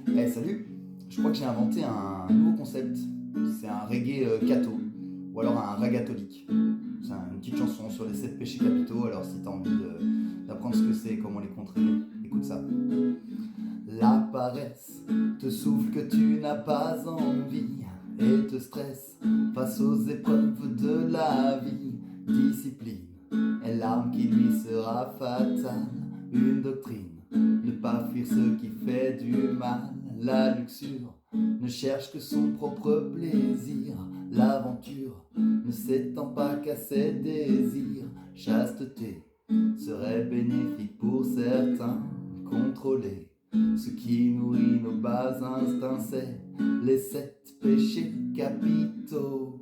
Salut, je crois que j'ai inventé un nouveau concept. C'est un reggae catho, ou alors un ragatolique. C'est une petite chanson sur les 7 péchés capitaux, alors si t'as envie d'apprendre ce que c'est et comment les contrer, écoute ça. La paresse te souffle que tu n'as pas envie et te stresse face aux épreuves de la vie. Discipline est l'arme qui lui sera fatale, une doctrine. Ne pas fuir ce qui fait du mal, la luxure ne cherche que son propre plaisir. L'aventure ne s'étend pas qu'à ses désirs. Chasteté serait bénéfique pour certains. Contrôler ce qui nourrit nos bas instincts, c'est les 7 péchés capitaux.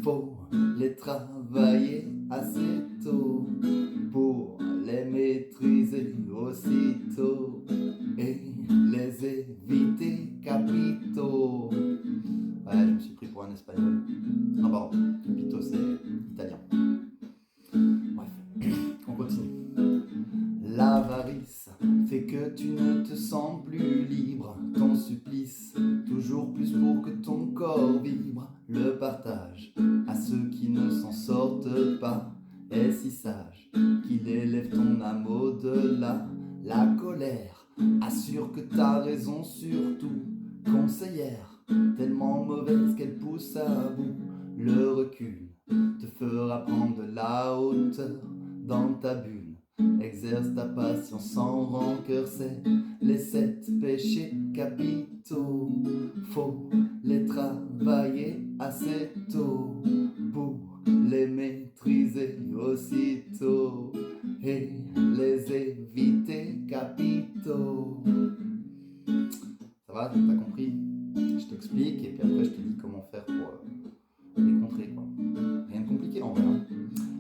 Faut les travailler assez tôt pour les maîtriser aussitôt et les éviter capitaux. Ouais, je me suis pris pour un espagnol. Non, pardon, capitaux c'est italien. Bref, on continue. L'avarice fait que tu ne te sens plus libre. Ton supplice, toujours plus pour que ton corps vibre. Le partage à ceux qui ne s'en sortent pas est si sage qu'il élève ton âme au-delà. La colère assure que t'as raison surtout. Conseillère, tellement mauvaise qu'elle pousse à bout. Le recul te fera prendre de la hauteur dans ta bulle. Exerce ta patience sans rancœur, c'est les 7 péchés capitaux. Faut les travailler assez tôt pour les maîtriser aussitôt et les éviter capitaux. Ça va, t'as compris? Je t'explique et puis après je te dis comment faire pour les contrer, quoi. Rien de compliqué en vrai, hein.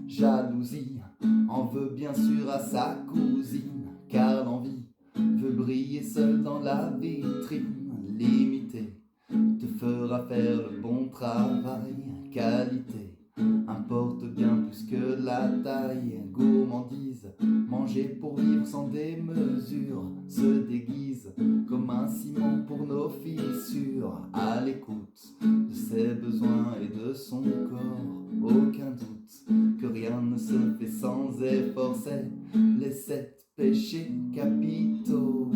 Jalousie en veut bien sûr à sa cousine, car l'envie veut briller seul dans la vitrine. Limité te fera faire le bon travail. Qualité importe bien plus que la taille. Gourmandise, manger pour vivre sans démesure, se déguise comme un ciment pour nos fissures. À l'écoute de ses besoins et de son corps, aucun doute que rien ne se fait sans effort. C'est les 7 péchés capitaux.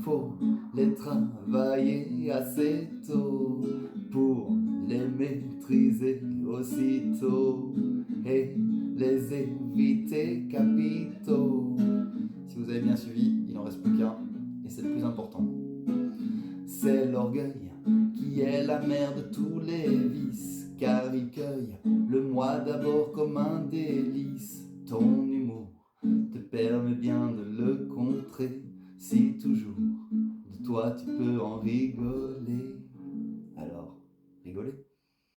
Faut les travailler assez tôt pour les maîtriser aussitôt et les éviter capitaux. Si vous avez bien suivi, il n'en reste plus qu'un et c'est le plus important. C'est l'orgueil qui est la mère de tous les vices, car il cueille le moi d'abord comme un délice. Ton humour te permet bien de le contrer, si toujours de toi tu peux en rigoler. Alors, rigolez.